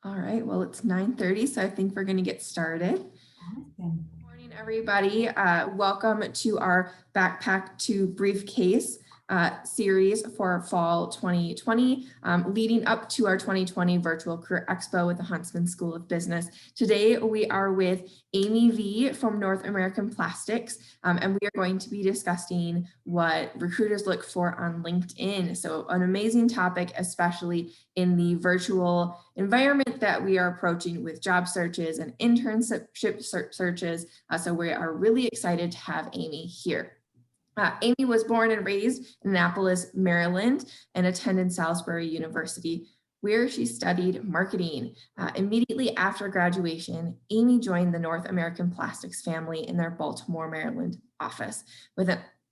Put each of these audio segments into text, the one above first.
All right, well, it's 9:30, so I think we're going to get started. Awesome. Good morning, everybody. Welcome to our Backpack to Briefcase series for fall 2020, leading up to our 2020 Virtual Career Expo with the Huntsman School of Business. Today, we are with Amy V from North American Plastics, and we are going to be discussing what recruiters look for on LinkedIn. So an amazing topic, especially in the virtual environment that we are approaching with job searches and internship searches. So we are really excited to have Amy here. Amy was born and raised in Annapolis, Maryland, and attended Salisbury University, where she studied marketing. Immediately after graduation, Amy joined the North American Plastics family in their Baltimore, Maryland office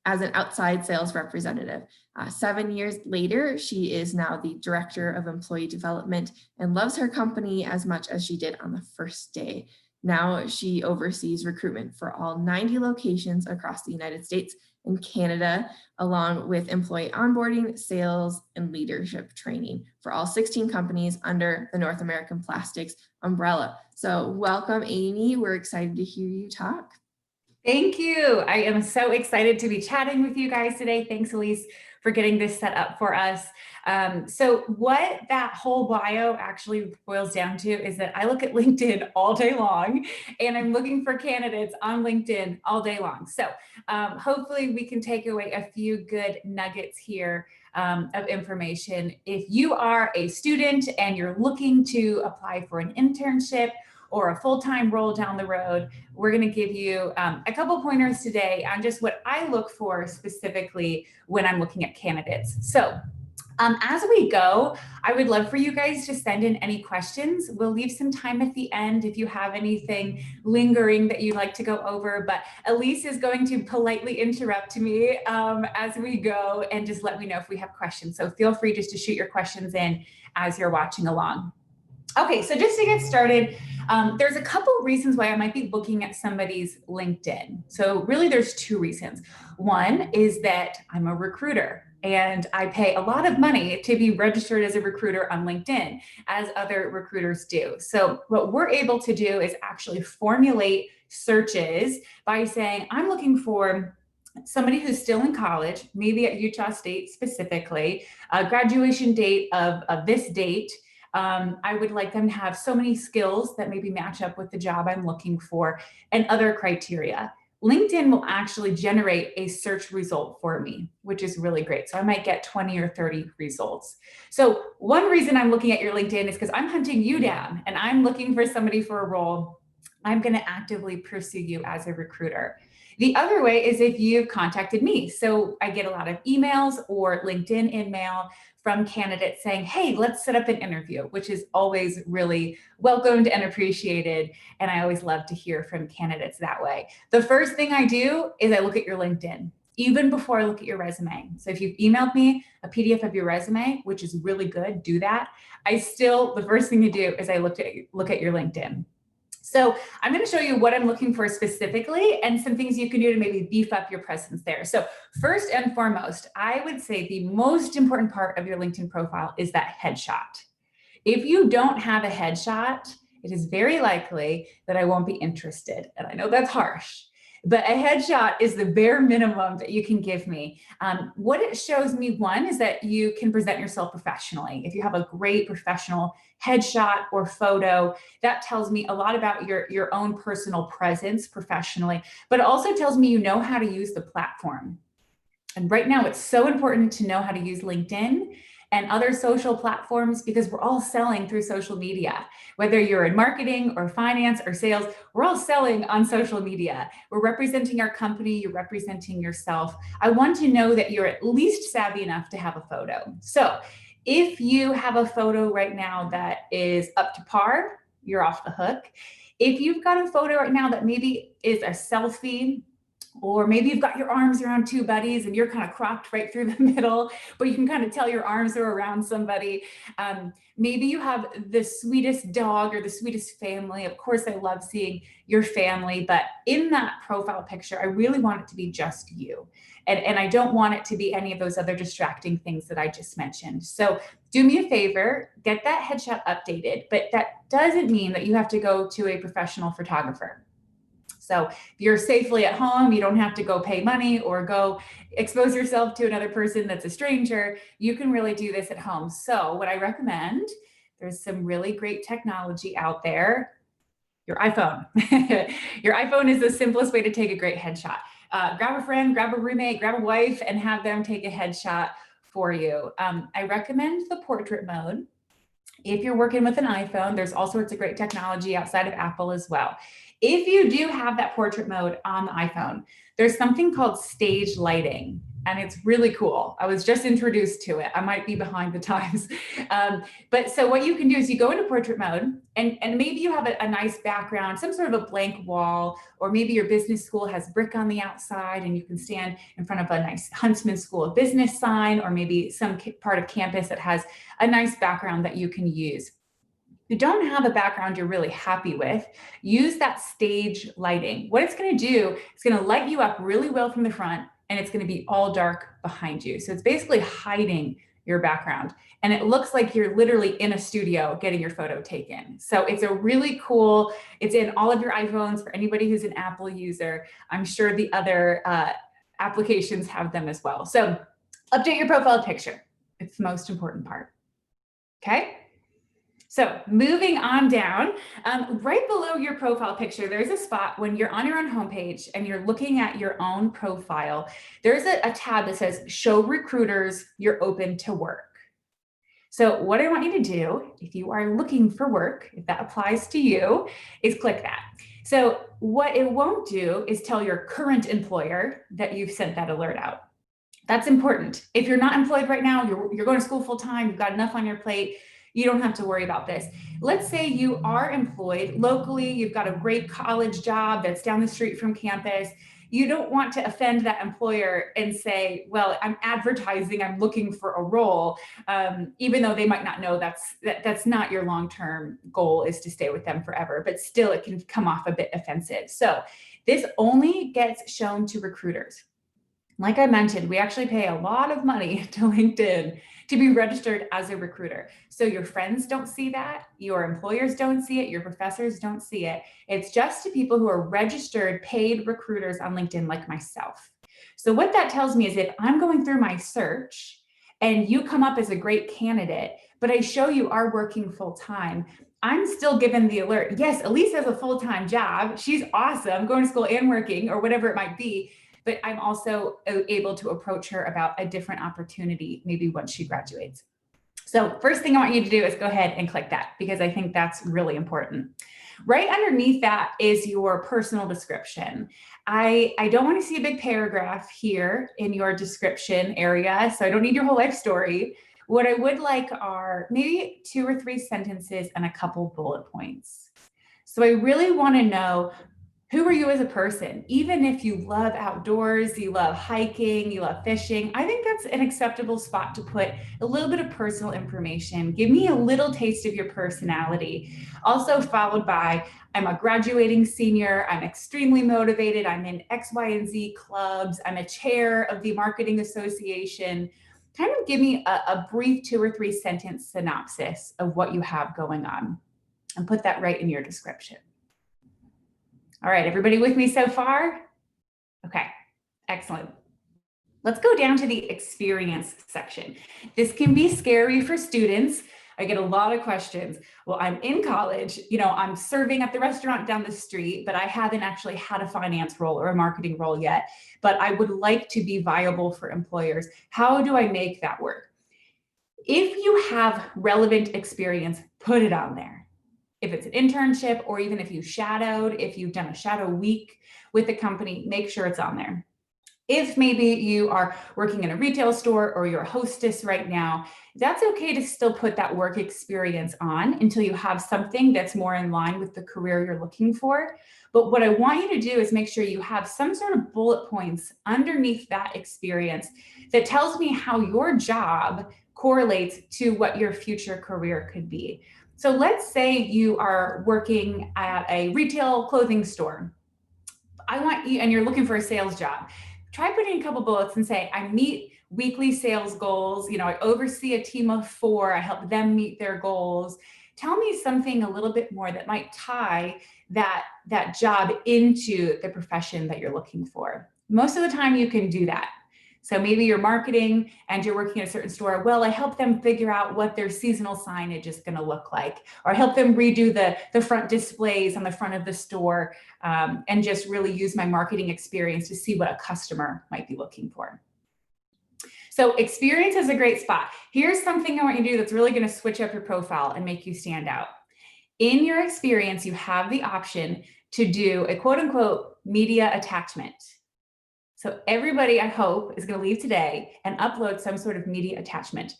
as an outside sales representative. 7 years later, she is now the director of employee development and loves her company as much as she did on the first day. Now she oversees recruitment for all 90 locations across the United States and Canada, along with employee onboarding, sales, and leadership training for all 16 companies under the North American Plastics umbrella. So welcome, Amy. We're excited to hear you talk. Thank you. I am so excited to be chatting with you guys today. Thanks, Elise, for getting this set up for us. So what that whole bio actually boils down to is that I look at LinkedIn all day long, and I'm looking for candidates on LinkedIn all day long. So hopefully we can take away a few good nuggets here of information. If you are a student and you're looking to apply for an internship or a full-time role down the road, we're going to give you a couple pointers today on just what I look for specifically when I'm looking at candidates. So as we go, I would love for you guys to send in any questions. We'll leave some time at the end if you have anything lingering that you'd like to go over, but Elise is going to politely interrupt me as we go and just let me know if we have questions. So feel free just to shoot your questions in as you're watching along. Okay, so just to get started, there's a couple reasons why I might be looking at somebody's LinkedIn. So really there's two reasons. One is that I'm a recruiter and I pay a lot of money to be registered as a recruiter on LinkedIn, as other recruiters do. So what we're able to do is actually formulate searches by saying, I'm looking for somebody who's still in college, maybe at Utah State specifically, a graduation date of this date. I would like them to have so many skills that maybe match up with the job I'm looking for and other criteria. LinkedIn will actually generate a search result for me, which is really great. So I might get 20 or 30 results. So one reason I'm looking at your LinkedIn is because I'm hunting you down and I'm looking for somebody for a role. I'm going to actively pursue you as a recruiter. The other way is if you've contacted me. So I get a lot of emails or LinkedIn InMail from candidates saying, hey, let's set up an interview, which is always really welcomed and appreciated. And I always love to hear from candidates that way. The first thing I do is I look at your LinkedIn, even before I look at your resume. So if you've emailed me a PDF of your resume, which is really good, do that. The first thing to do is I look at your LinkedIn. So I'm going to show you what I'm looking for specifically and some things you can do to maybe beef up your presence there. So first and foremost, I would say the most important part of your LinkedIn profile is that headshot. If you don't have a headshot, it is very likely that I won't be interested. And I know that's harsh, but a headshot is the bare minimum that you can give me. What it shows me, one, is that you can present yourself professionally. If you have a great professional headshot or photo, that tells me a lot about your own personal presence professionally, but it also tells me you know how to use the platform. And right now, it's so important to know how to use LinkedIn and other social platforms because we're all selling through social media. Whether you're in marketing or finance or sales, we're all selling on social media. We're representing our company, you're representing yourself. I want to know that you're at least savvy enough to have a photo. So if you have a photo right now that is up to par, you're off the hook. If you've got a photo right now that maybe is a selfie, Or maybe you've got your arms around two buddies and you're kind of cropped right through the middle, but you can kind of tell your arms are around somebody. Maybe you have the sweetest dog or the sweetest family. Of course, I love seeing your family, but in that profile picture, I really want it to be just you. And I don't want it to be any of those other distracting things that I just mentioned. So do me a favor, get that headshot updated, but that doesn't mean that you have to go to a professional photographer. So if you're safely at home, you don't have to go pay money or go expose yourself to another person that's a stranger. You can really do this at home. So what I recommend, there's some really great technology out there. Your iPhone. Your iPhone is the simplest way to take a great headshot. Grab a friend, grab a roommate, grab a wife, and have them take a headshot for you. I recommend the portrait mode. If you're working with an iPhone, there's all sorts of great technology outside of Apple as well. If you do have that portrait mode on the iPhone, there's something called stage lighting, and it's really cool. I was just introduced to it. I might be behind the times. But so what you can do is you go into portrait mode, and maybe you have a nice background, some sort of a blank wall, or maybe your business school has brick on the outside and you can stand in front of a nice Huntsman School of Business sign, or maybe some part of campus that has a nice background that you can use. If you don't have a background you're really happy with, use that stage lighting. What it's going to do, it's going to light you up really well from the front, and it's going to be all dark behind you. So it's basically hiding your background, and it looks like you're literally in a studio getting your photo taken. So it's a really cool, it's in all of your iPhones for anybody who's an Apple user. I'm sure the other applications have them as well. So update your profile picture. It's the most important part. Okay. So moving on down, right below your profile picture, there's a spot when you're on your own homepage and you're looking at your own profile. There's a tab that says show recruiters you're open to work. So what I want you to do, if you are looking for work, if that applies to you, is click that. So what it won't do is tell your current employer that you've sent that alert out. That's important. If you're not employed right now, you're going to school full time, you've got enough on your plate, you don't have to worry about this. Let's say you are employed locally, you've got a great college job that's down the street from campus. You don't want to offend that employer and say, well, I'm advertising, I'm looking for a role, even though they might not know that's not your long-term goal is to stay with them forever, but still it can come off a bit offensive. So this only gets shown to recruiters. Like I mentioned, we actually pay a lot of money to LinkedIn to be registered as a recruiter. So your friends don't see that, your employers don't see it, your professors don't see it. It's just to people who are registered paid recruiters on LinkedIn like myself. So what that tells me is if I'm going through my search and you come up as a great candidate, but I show you are working full time, I'm still given the alert. Yes, Elise has a full-time job. She's awesome, going to school and working or whatever it might be. But I'm also able to approach her about a different opportunity, maybe once she graduates. So first thing I want you to do is go ahead and click that because I think that's really important. Right underneath that is your personal description. I don't want to see a big paragraph here in your description area, so I don't need your whole life story. What I would like are maybe 2 or 3 sentences and a couple bullet points. So I really want to know, who are you as a person? Even if you love outdoors, you love hiking, you love fishing, I think that's an acceptable spot to put a little bit of personal information. Give me a little taste of your personality. Also followed by, I'm a graduating senior, I'm extremely motivated, I'm in X, Y, and Z clubs, I'm a chair of the marketing association. Kind of give me a brief 2 or 3 sentence synopsis of what you have going on and put that right in your description. All right, everybody with me so far? Okay, excellent. Let's go down to the experience section. This can be scary for students. I get a lot of questions. Well, I'm in college, I'm serving at the restaurant down the street, but I haven't actually had a finance role or a marketing role yet, but I would like to be viable for employers. How do I make that work? If you have relevant experience, put it on there. If it's an internship, or even if you shadowed, if you've done a shadow week with the company, make sure it's on there. If maybe you are working in a retail store or you're a hostess right now, that's okay to still put that work experience on until you have something that's more in line with the career you're looking for. But what I want you to do is make sure you have some sort of bullet points underneath that experience that tells me how your job correlates to what your future career could be. So let's say you are working at a retail clothing store. I want you, and you're looking for a sales job. Try putting a couple bullets and say, I meet weekly sales goals. I oversee a team of 4. I help them meet their goals. Tell me something a little bit more that might tie that job into the profession that you're looking for. Most of the time you can do that. So maybe you're marketing and you're working at a certain store. Well, I help them figure out what their seasonal signage is going to look like, or I help them redo the front displays on the front of the store, and just really use my marketing experience to see what a customer might be looking for. So experience is a great spot. Here's something I want you to do that's really going to switch up your profile and make you stand out. In your experience, you have the option to do a quote unquote media attachment. So everybody, I hope, is going to leave today and upload some sort of media attachment.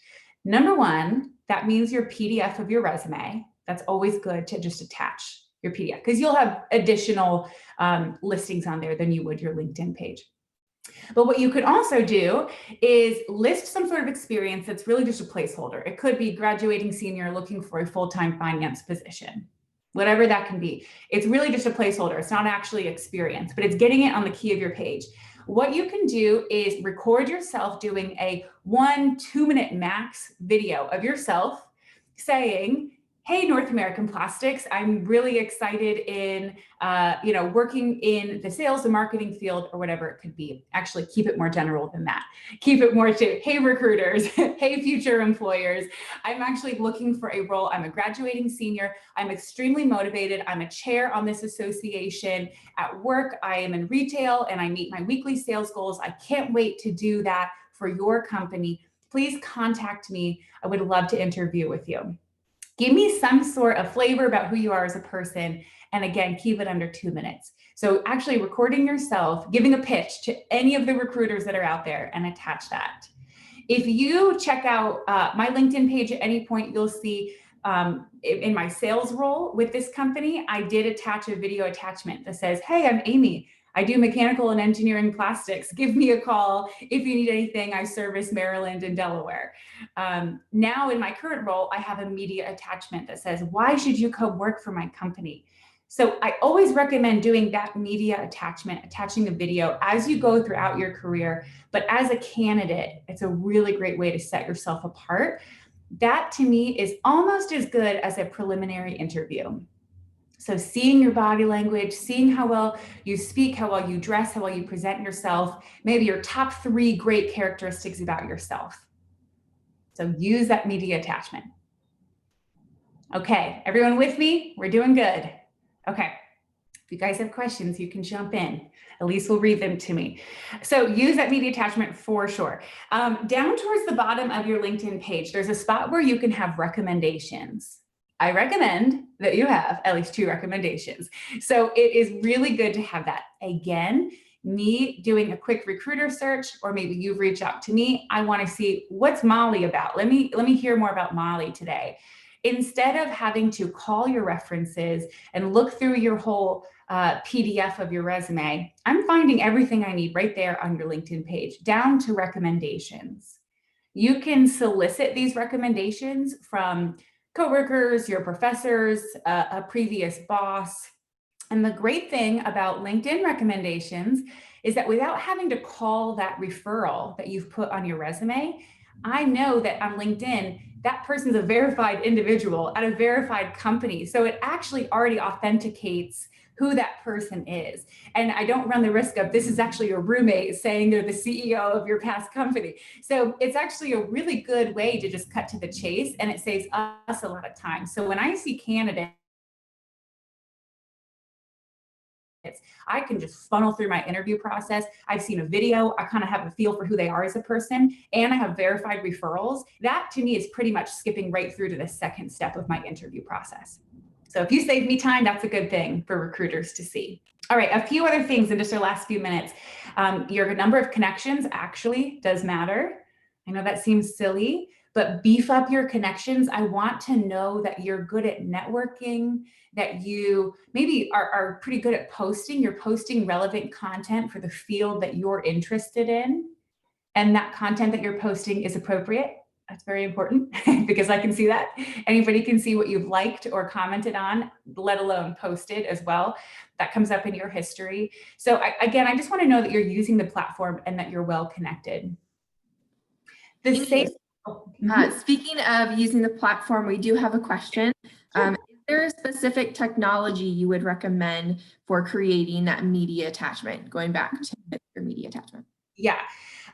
Number one, that means your PDF of your resume. That's always good to just attach your PDF because you'll have additional listings on there than you would your LinkedIn page. But what you could also do is list some sort of experience that's really just a placeholder. It could be graduating senior looking for a full-time finance position. Whatever that can be. It's really just a placeholder. It's not actually experience, but it's getting it on the key of your page. What you can do is record yourself doing a 1-2 minute max video of yourself saying, hey, North American Plastics, I'm really excited in working in the sales and marketing field or whatever it could be. Actually, keep it more general than that. Keep it more to, hey, recruiters, hey, future employers. I'm actually looking for a role. I'm a graduating senior. I'm extremely motivated. I'm a chair on this association. At work, I am in retail and I meet my weekly sales goals. I can't wait to do that for your company. Please contact me. I would love to interview with you. Give me some sort of flavor about who you are as a person. And again, keep it under 2 minutes. So actually recording yourself, giving a pitch to any of the recruiters that are out there and attach that. If you check out my LinkedIn page at any point, you'll see in my sales role with this company, I did attach a video attachment that says, hey, I'm Amy. I do mechanical and engineering plastics. Give me a call if you need anything. I service Maryland and Delaware. Now in my current role, I have a media attachment that says, why should you come work for my company? So I always recommend doing that media attachment, attaching a video as you go throughout your career. But as a candidate, it's a really great way to set yourself apart. That to me is almost as good as a preliminary interview. So seeing your body language, seeing how well you speak, how well you dress, how well you present yourself, maybe your top 3 great characteristics about yourself. So use that media attachment. Okay, everyone with me? We're doing good. Okay, if you guys have questions, you can jump in. Elise will read them to me. So use that media attachment for sure. Down towards the bottom of your LinkedIn page, there's a spot where you can have recommendations. I recommend that you have at least 2 recommendations. So it is really good to have that. Again, me doing a quick recruiter search, or maybe you've reached out to me. I want to see what's Molly about. Let me hear more about Molly today. Instead of having to call your references and look through your whole PDF of your resume, I'm finding everything I need right there on your LinkedIn page, down to recommendations. You can solicit these recommendations from coworkers, your professors, a previous boss. And the great thing about LinkedIn recommendations is that without having to call that referral that you've put on your resume, I know that on LinkedIn, that person's a verified individual at a verified company. So it actually already authenticates who that person is. And I don't run the risk of this is actually your roommate saying they're the CEO of your past company. So it's actually a really good way to just cut to the chase, and it saves us a lot of time. So when I see candidates, I can just funnel through my interview process. I've seen a video. I kind of have a feel for who they are as a person, and I have verified referrals. That to me is pretty much skipping right through to the second step of my interview process. So if you save me time, that's a good thing for recruiters to see. All right, a few other things in just our last few minutes. Your number of connections actually does matter. I know that seems silly, but beef up your connections. I want to know that you're good at networking, that you maybe are pretty good at posting. You're posting relevant content for the field that you're interested in, and that content that you're posting is appropriate. That's very important because I can see that. Anybody can see what you've liked or commented on, let alone posted as well. That comes up in your history. So again, I just want to know that you're using the platform and that you're well connected. Speaking of using the platform, we do have a question. Is there a specific technology you would recommend for creating that media attachment, going back to your media attachment? Yeah,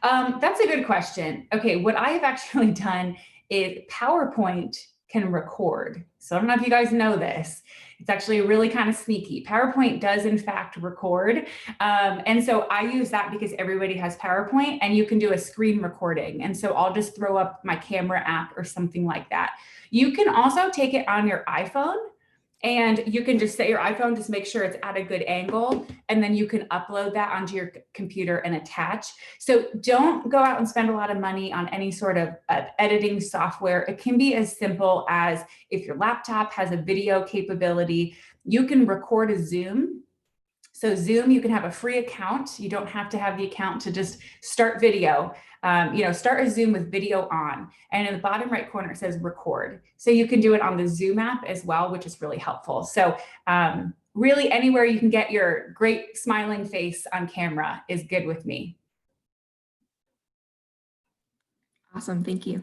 that's a good question. Okay, what I have actually done is PowerPoint can record. So I don't know if you guys know this. It's actually really kind of sneaky. PowerPoint does in fact record. And so I use that because everybody has PowerPoint and you can do a screen recording. And so I'll just throw up my camera app or something like that. You can also take it on your iPhone. And you can just set your iPhone, just make sure it's at a good angle, and then you can upload that onto your computer and attach. So don't go out and spend a lot of money on any sort of editing software. It can be as simple as if your laptop has a video capability, you can record a Zoom. So Zoom, you can have a free account. You don't have to have the account to just start video. Start a Zoom with video on. And in the bottom right corner, it says record. So you can do it on the Zoom app as well, which is really helpful. So really anywhere you can get your great smiling face on camera is good with me. Awesome, thank you.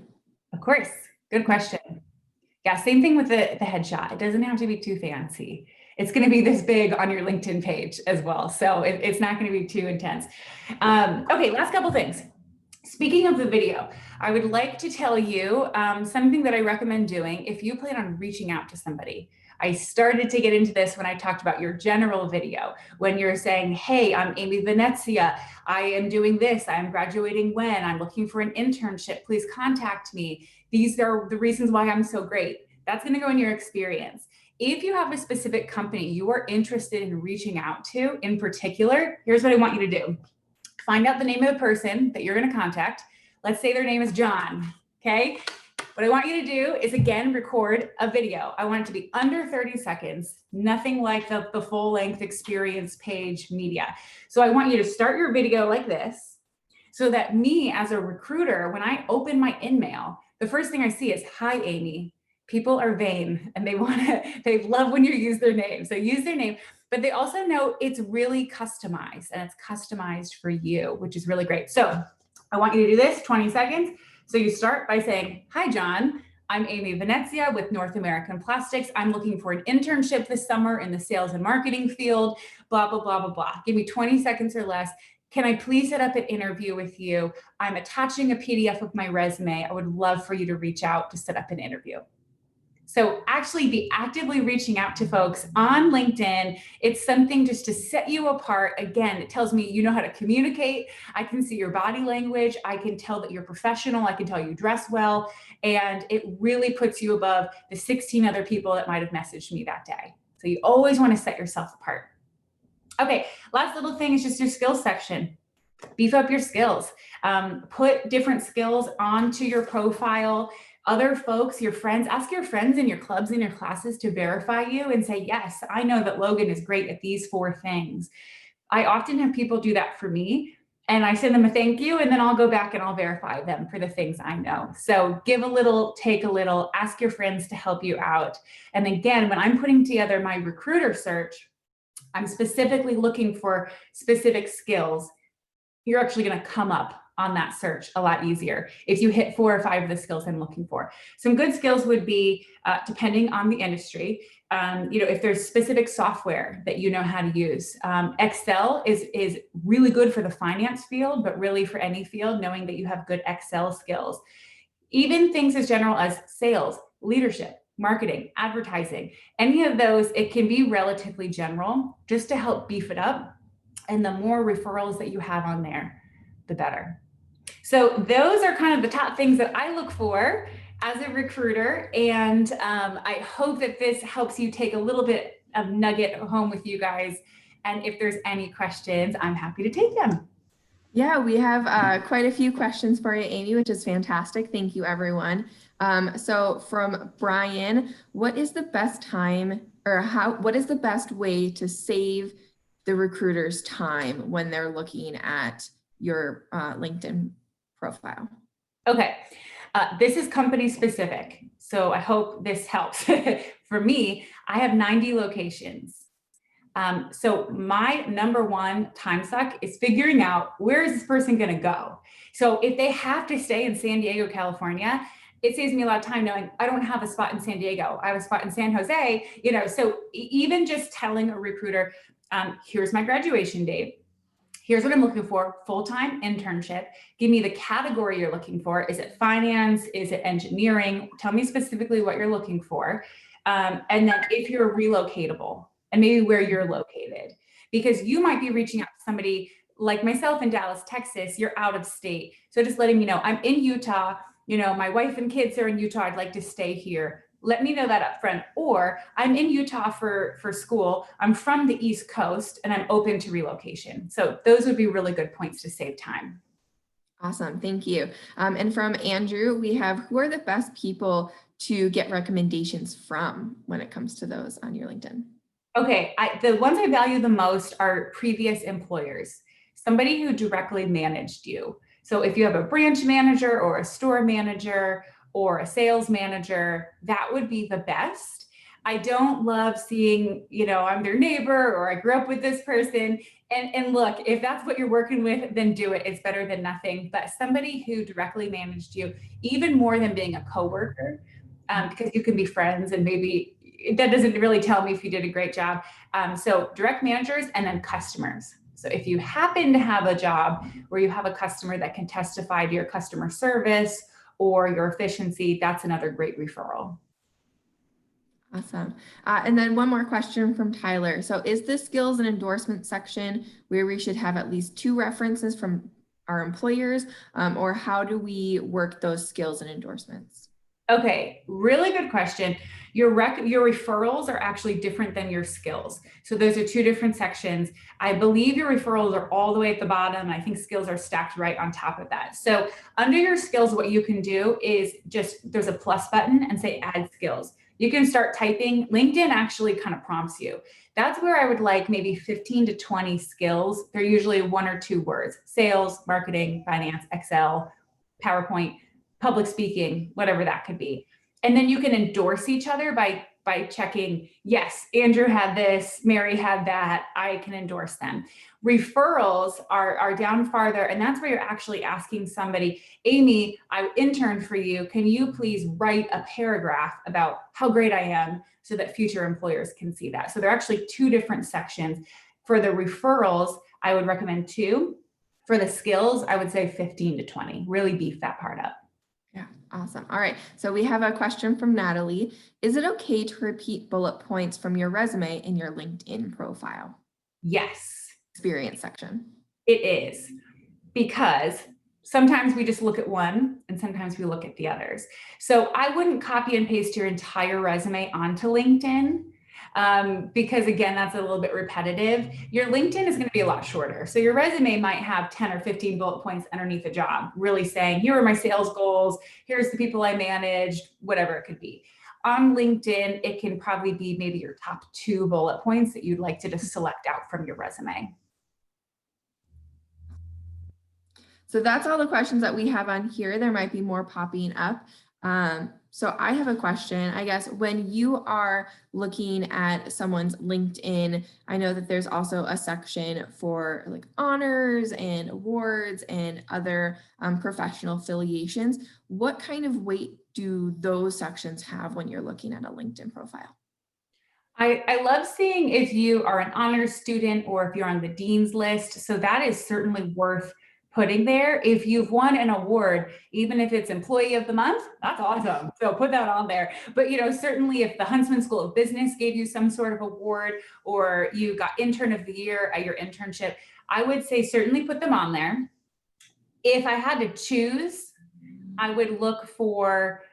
Of course, good question. Yeah, same thing with the headshot. It doesn't have to be too fancy. It's going to be this big on your LinkedIn page as well. So it's not going to be too intense. Okay, last couple things. Speaking of the video, I would like to tell you something that I recommend doing if you plan on reaching out to somebody. I started to get into this when I talked about your general video, when you're saying, hey, I'm Amy Venezia. I am doing this. I'm graduating when. I'm looking for an internship. Please contact me. These are the reasons why I'm so great. That's going to go in your experience. If you have a specific company you are interested in reaching out to in particular, here's what I want you to do. Find out the name of the person that you're going to contact. Let's say their name is John, okay? What I want you to do is, again, record a video. I want it to be under 30 seconds, nothing like the full-length experience page media. So I want you to start your video like this so that me as a recruiter, when I open my InMail, the first thing I see is, hi, Amy. People are vain and they love when you use their name. So use their name, but they also know it's really customized and it's customized for you, which is really great. So I want you to do this 20 seconds. So you start by saying, hi, John. I'm Amy Venezia with North American Plastics. I'm looking for an internship this summer in the sales and marketing field, blah, blah, blah, blah, blah. Give me 20 seconds or less. Can I please set up an interview with you? I'm attaching a PDF of my resume. I would love for you to reach out to set up an interview. So actually be actively reaching out to folks on LinkedIn. It's something just to set you apart. Again, it tells me you know how to communicate. I can see your body language. I can tell that you're professional. I can tell you dress well. And it really puts you above the 16 other people that might have messaged me that day. So you always want to set yourself apart. Okay, last little thing is just your skills section. Beef up your skills. Put different skills onto your profile. Other folks, your friends, ask your friends in your clubs and your classes to verify you and say, yes, I know that Logan is great at these 4 things. I often have people do that for me and I send them a thank you and then I'll go back and I'll verify them for the things I know. So give a little, take a little, ask your friends to help you out. And again, when I'm putting together my recruiter search, I'm specifically looking for specific skills. You're actually going to come up on that search a lot easier if you hit 4 or 5 of the skills I'm looking for. Some good skills would be, depending on the industry, if there's specific software that you know how to use. Excel is really good for the finance field, but really for any field, knowing that you have good Excel skills. Even things as general as sales, leadership, marketing, advertising, any of those, it can be relatively general just to help beef it up. And the more referrals that you have on there, the better. So those are kind of the top things that I look for as a recruiter. And I hope that this helps you take a little bit of nugget home with you guys. And if there's any questions, I'm happy to take them. Yeah, we have quite a few questions for you, Amy, which is fantastic. Thank you, everyone. So from Brian, what is the best time or what is the best way to save the recruiter's time when they're looking at your LinkedIn profile? Okay, this is company specific, so I hope this helps. For me, I have 90 locations. So my number one time suck is figuring out where is this person going to go. So if they have to stay in San Diego, California, it saves me a lot of time knowing I don't have a spot in San Diego. I have a spot in San Jose, so even just telling a recruiter, here's my graduation date. Here's what I'm looking for, full-time internship. Give me the category you're looking for. Is it finance? Is it engineering? Tell me specifically what you're looking for. And then if you're relocatable and maybe where you're located, because you might be reaching out to somebody like myself in Dallas, Texas, you're out of state. So just letting me know, I'm in Utah, my wife and kids are in Utah. I'd like to stay here. Let me know that up front. Or I'm in Utah for school. I'm from the East Coast and I'm open to relocation. So those would be really good points to save time. Awesome, thank you. And from Andrew, we have who are the best people to get recommendations from when it comes to those on your LinkedIn? Okay, the ones I value the most are previous employers, somebody who directly managed you. So if you have a branch manager or a store manager or a sales manager, that would be the best. I don't love seeing, I'm their neighbor or I grew up with this person. And look, if that's what you're working with, then do it. It's better than nothing. But somebody who directly managed you, even more than being a coworker, because you can be friends and maybe that doesn't really tell me if you did a great job. So direct managers and then customers. So if you happen to have a job where you have a customer that can testify to your customer service or your efficiency, that's another great referral. Awesome. And then one more question from Tyler. So is the skills and endorsement section where we should have at least 2 references from our employers, or how do we work those skills and endorsements? Okay, really good question. Your referrals are actually different than your skills. So those are 2 different sections. I believe your referrals are all the way at the bottom. And I think skills are stacked right on top of that. So under your skills, what you can do is there's a plus button and say add skills. You can start typing. LinkedIn actually kind of prompts you. That's where I would like maybe 15 to 20 skills. They're usually 1 or 2 words: sales, marketing, finance, Excel, PowerPoint, public speaking, whatever that could be. And then you can endorse each other by checking, yes, Andrew had this, Mary had that, I can endorse them. Referrals are down farther, and that's where you're actually asking somebody, Amy, I interned for you. Can you please write a paragraph about how great I am so that future employers can see that? So they're actually 2 different sections. For the referrals, I would recommend 2. For the skills, I would say 15 to 20. Really beef that part up. Yeah, awesome. All right. So we have a question from Natalie. Is it okay to repeat bullet points from your resume in your LinkedIn profile? Yes, Experience section. it is, because sometimes we just look at one and sometimes we look at the others. So I wouldn't copy and paste your entire resume onto LinkedIn. Because again, that's a little bit repetitive. Your LinkedIn is going to be a lot shorter. So your resume might have 10 or 15 bullet points underneath a job, really saying, here are my sales goals, here's the people I managed, whatever it could be. On LinkedIn, it can probably be maybe your top 2 bullet points that you'd like to just select out from your resume. So that's all the questions that we have on here. There might be more popping up. So I have a question. I guess when you are looking at someone's LinkedIn, I know that there's also a section for like honors and awards and other professional affiliations. What kind of weight do those sections have when you're looking at a LinkedIn profile? I love seeing if you are an honors student or if you're on the dean's list. So that is certainly worth putting there. If you've won an award, even if it's employee of the month, that's awesome. So put that on there. But certainly if the Huntsman School of Business gave you some sort of award or you got intern of the year at your internship, I would say certainly put them on there. If I had to choose, I would look for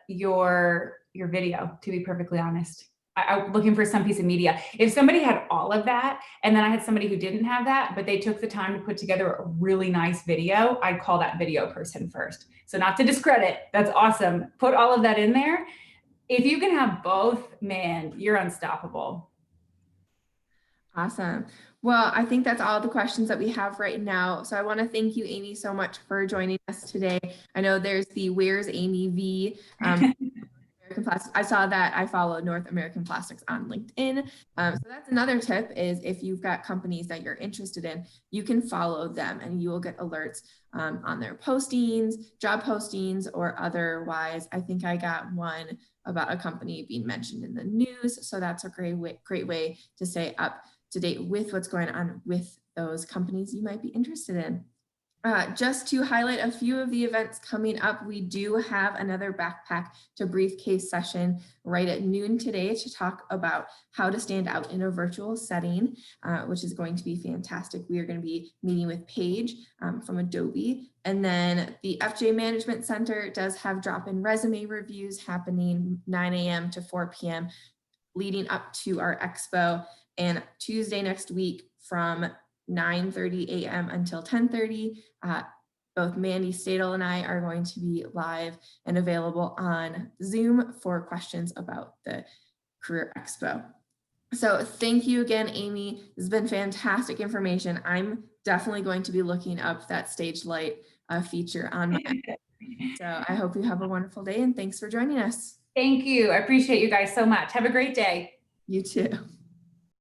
your video, to be perfectly honest. I'm looking for some piece of media. If somebody had all of that, and then I had somebody who didn't have that, but they took the time to put together a really nice video, I'd call that video person first. So not to discredit, that's awesome. Put all of that in there. If you can have both, man, you're unstoppable. Awesome. Well, I think that's all the questions that we have right now. So I want to thank you, Amy, so much for joining us today. I know there's the Where's Amy V. American Plastics. I saw that. I follow North American Plastics on LinkedIn. So that's another tip is if you've got companies that you're interested in, you can follow them and you will get alerts on their postings, job postings, or otherwise. I think I got one about a company being mentioned in the news. So that's a great way to stay up to date with what's going on with those companies you might be interested in. Just to highlight a few of the events coming up, we do have another backpack to briefcase session right at noon today to talk about how to stand out in a virtual setting, which is going to be fantastic. We are going to be meeting with Paige from Adobe. And then the FJ Management Center does have drop-in resume reviews happening 9 a.m. to 4 p.m. leading up to our expo. And Tuesday next week from 9:30 a.m. until 10:30. Both Mandy Stadel and I are going to be live and available on Zoom for questions about the Career Expo. So thank you again, Amy. This has been fantastic information. I'm definitely going to be looking up that stage light feature on my So I hope you have a wonderful day and thanks for joining us. Thank you. I appreciate you guys so much. Have a great day. You too.